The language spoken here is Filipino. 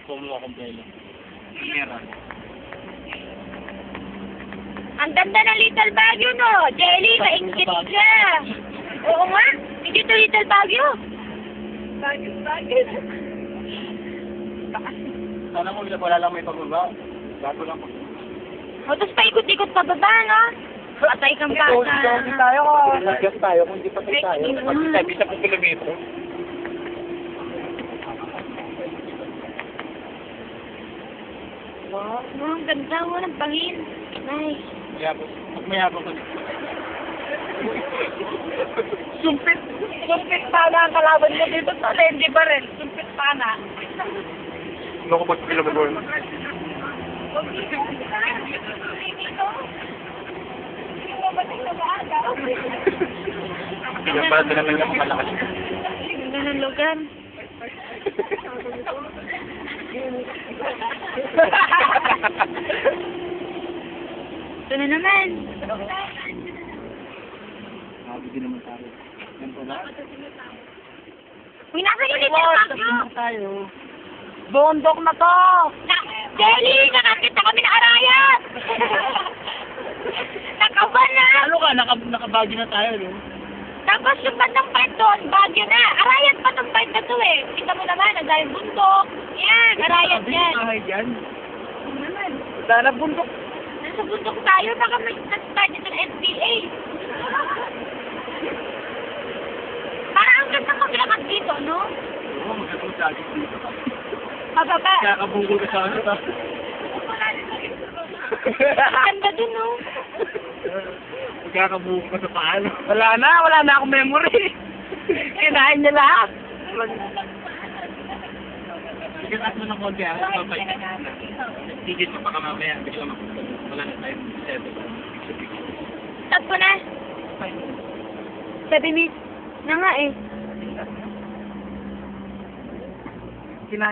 Kumuha kong pelo. Meron. Ang ganda ng Little Baguio, no? Jelly, maingkit ka. Oo nga, hindi to Little Baguio. Baguio. Sana mo wala lang may pababa. Bago lang po. O, tapos paikot-ikot pababa, no? Patay kang bata. tayo ka. Nag-gas tayo kung hindi patay tayo. Sabi sa kilometro. Wow, ang ganda mo ng pangin. Nice. Mayabang ko dito. Sumpit. Sumpit pana ang kalaban mo dito sa Lendi ba rin? Sumpit pana. Ano ko ba't pila ba Pinapalad na lang yung malakas. Ganda ng lugar. Ito na naman. Hindi naman tayo. Yan po na. Uy, nasa yung Little Baguio. Tayo. Bondok na to. Jelly, nakakita kami ng arayat. Nakaban na. Ano ka? Nakabagi na tayo, no? Tapos yung bandang part doon, Baguio na. Arayat pa tong part na to eh. Kita mo naman, ang daming bundok. Yan, arayat yan. Ay, yan. Ano naman? Sana bundok. Nasa bundok tayo, baka may start ito ng FDA. Parang ang ganda ko bilakat dito, no? Oo, magandang sagit dito. Pababa. Kaya kabungkol ka sa ano, ta? Ang ganda dun, no? Magkakabungkol ka sa paano. Wala na akong memory. Kinain niya lahat. Sigat mo ng konti, ha? Papay. Tigit ka pa ka mamaya. Bigla wala na tayo. 7. Stop ko na. 7 minutes. Na nga eh.